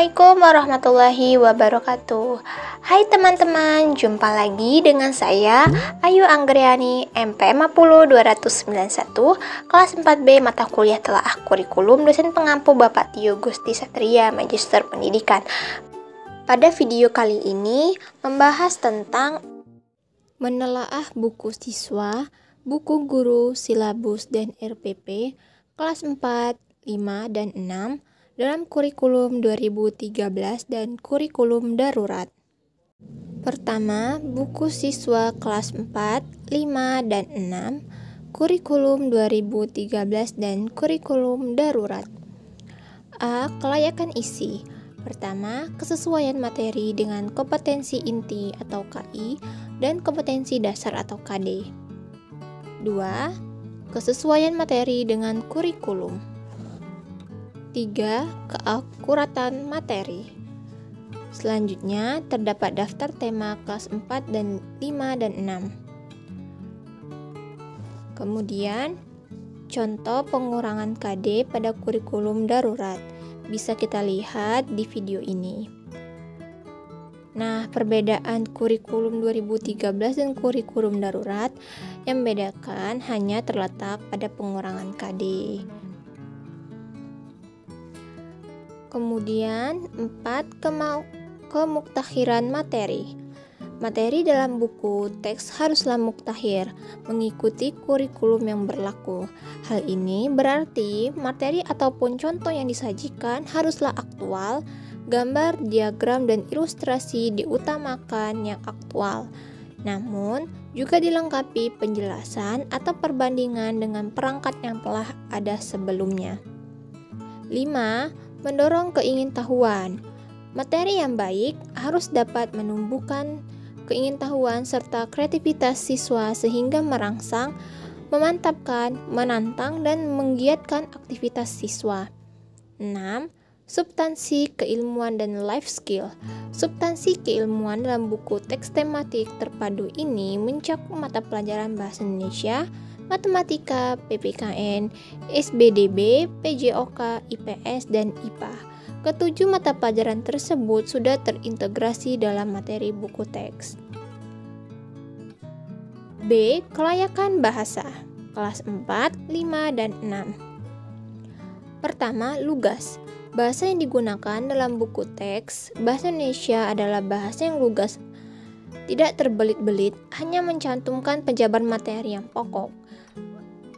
Assalamualaikum warahmatullahi wabarakatuh. Hai teman-teman, jumpa lagi dengan saya Ayu Anggriani, MP 50291, kelas 4B mata kuliah telaah kurikulum, dosen pengampu Bapak Tio Gusti Satria, Magister Pendidikan. Pada video kali ini membahas tentang menelaah buku siswa, buku guru, silabus, dan RPP kelas 4, 5, dan 6 dalam kurikulum 2013 dan kurikulum darurat. Pertama, buku siswa kelas 4, 5, dan 6, kurikulum 2013 dan kurikulum darurat. A. Kelayakan isi. Pertama, kesesuaian materi dengan kompetensi inti atau KI dan kompetensi dasar atau KD. 2. Kesesuaian materi dengan kurikulum. 3. Keakuratan materi. Selanjutnya, terdapat daftar tema kelas 4 dan 5 dan 6. Kemudian, contoh pengurangan KD pada kurikulum darurat. Bisa kita lihat di video ini. Nah, perbedaan kurikulum 2013 dan kurikulum darurat yang membedakan hanya terletak pada pengurangan KD. Kemudian 4. Kemuktahiran materi. Materi dalam buku teks haruslah muktahir, mengikuti kurikulum yang berlaku. Hal ini berarti materi ataupun contoh yang disajikan haruslah aktual, gambar, diagram, dan ilustrasi diutamakan yang aktual. Namun, juga dilengkapi penjelasan atau perbandingan dengan perangkat yang telah ada sebelumnya. 5. Mendorong keingintahuan. Materi yang baik harus dapat menumbuhkan keingintahuan serta kreativitas siswa sehingga merangsang, memantapkan, menantang, dan menggiatkan aktivitas siswa. 6. Substansi keilmuan dan life skill. Substansi keilmuan dalam buku teks tematik terpadu ini mencakup mata pelajaran bahasa Indonesia, matematika, PPKN, SBDB, PJOK, IPS, dan IPA. Ketujuh mata pelajaran tersebut sudah terintegrasi dalam materi buku teks. B. Kelayakan bahasa. Kelas 4, 5, dan 6. Pertama, lugas. Bahasa yang digunakan dalam buku teks bahasa Indonesia adalah bahasa yang lugas, tidak terbelit-belit, hanya mencantumkan penjabaran materi yang pokok,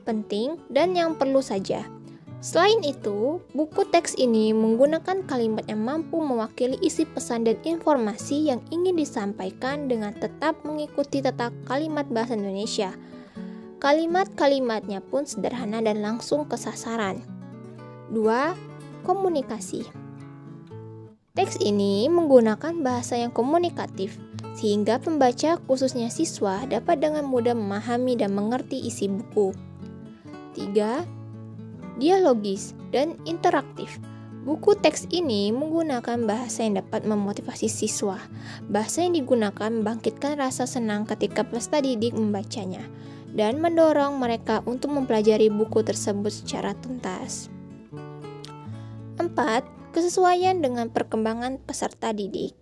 penting, dan yang perlu saja. Selain itu, buku teks ini menggunakan kalimat yang mampu mewakili isi pesan dan informasi yang ingin disampaikan dengan tetap mengikuti tata kalimat bahasa Indonesia. Kalimat-kalimatnya pun sederhana dan langsung ke sasaran. 2. Komunikasi. Teks ini menggunakan bahasa yang komunikatif, sehingga pembaca khususnya siswa dapat dengan mudah memahami dan mengerti isi buku. 3. Dialogis dan interaktif. Buku teks ini menggunakan bahasa yang dapat memotivasi siswa. Bahasa yang digunakan membangkitkan rasa senang ketika peserta didik membacanya dan mendorong mereka untuk mempelajari buku tersebut secara tuntas. 4. Kesesuaian dengan perkembangan peserta didik.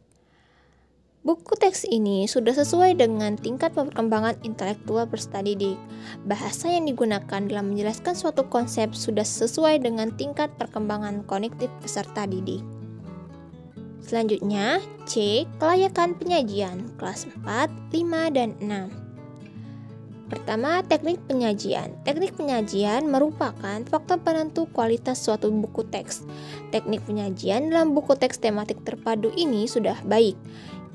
Buku teks ini sudah sesuai dengan tingkat perkembangan intelektual peserta didik. Bahasa yang digunakan dalam menjelaskan suatu konsep sudah sesuai dengan tingkat perkembangan kognitif peserta didik. Selanjutnya, C. Kelayakan penyajian. Kelas 4, 5, dan 6. Pertama, teknik penyajian. Teknik penyajian merupakan faktor penentu kualitas suatu buku teks. Teknik penyajian dalam buku teks tematik terpadu ini sudah baik.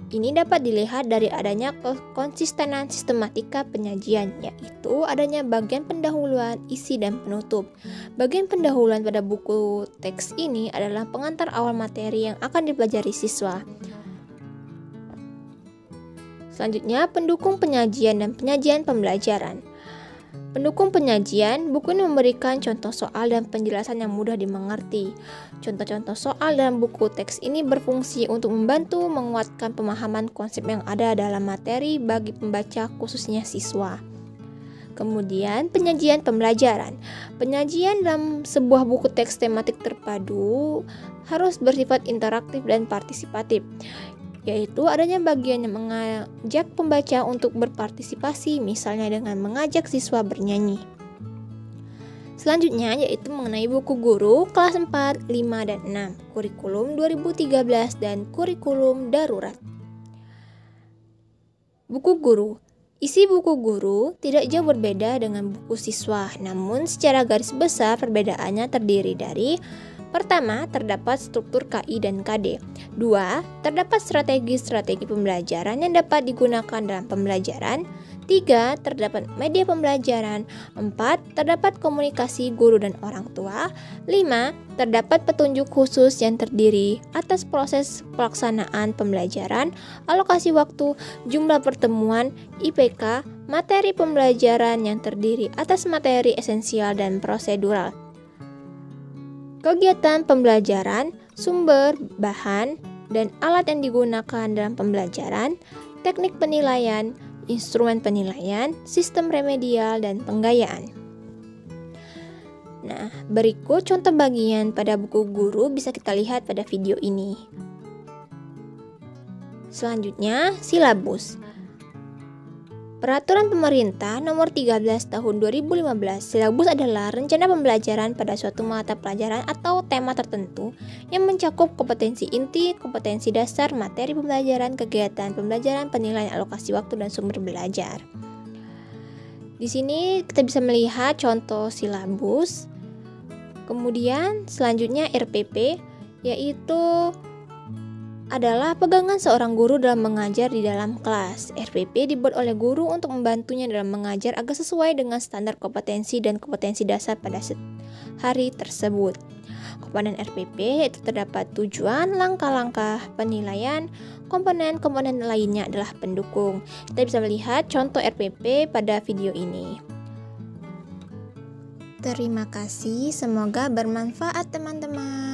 Ini dapat dilihat dari adanya konsistenan sistematika penyajian, yaitu adanya bagian pendahuluan, isi, dan penutup. Bagian pendahuluan pada buku teks ini adalah pengantar awal materi yang akan dipelajari siswa. Selanjutnya, pendukung penyajian dan penyajian pembelajaran. Pendukung penyajian, buku ini memberikan contoh soal dan penjelasan yang mudah dimengerti. Contoh-contoh soal dalam buku teks ini berfungsi untuk membantu menguatkan pemahaman konsep yang ada dalam materi bagi pembaca khususnya siswa. Kemudian penyajian pembelajaran. Penyajian dalam sebuah buku teks tematik terpadu harus bersifat interaktif dan partisipatif, yaitu adanya bagian yang mengajak pembaca untuk berpartisipasi, misalnya dengan mengajak siswa bernyanyi. Selanjutnya yaitu mengenai buku guru kelas 4, 5, dan 6, kurikulum 2013 dan kurikulum darurat. Buku guru. Isi buku guru tidak jauh berbeda dengan buku siswa, namun secara garis besar perbedaannya terdiri dari: pertama, terdapat struktur KI dan KD. 2. Terdapat strategi-strategi pembelajaran yang dapat digunakan dalam pembelajaran. 3. Terdapat media pembelajaran. 4. Terdapat komunikasi guru dan orang tua. 5. Terdapat petunjuk khusus yang terdiri atas proses pelaksanaan pembelajaran, alokasi waktu, jumlah pertemuan, IPK, materi pembelajaran yang terdiri atas materi esensial dan prosedural, kegiatan pembelajaran, sumber, bahan, dan alat yang digunakan dalam pembelajaran, teknik penilaian, instrumen penilaian, sistem remedial, dan penggayaan. Nah, berikut contoh bagian pada buku guru bisa kita lihat pada video ini. Selanjutnya, silabus. Peraturan Pemerintah Nomor 13 Tahun 2015, silabus adalah rencana pembelajaran pada suatu mata pelajaran atau tema tertentu yang mencakup kompetensi inti, kompetensi dasar, materi pembelajaran, kegiatan pembelajaran, penilaian, alokasi waktu, dan sumber belajar. Di sini kita bisa melihat contoh silabus. Kemudian selanjutnya RPP, yaitu adalah pegangan seorang guru dalam mengajar di dalam kelas. RPP dibuat oleh guru untuk membantunya dalam mengajar agar sesuai dengan standar kompetensi dan kompetensi dasar pada hari tersebut. Komponen RPP yaitu terdapat tujuan, langkah-langkah, penilaian, komponen-komponen lainnya adalah pendukung. Kita bisa melihat contoh RPP pada video ini. Terima kasih, semoga bermanfaat teman-teman.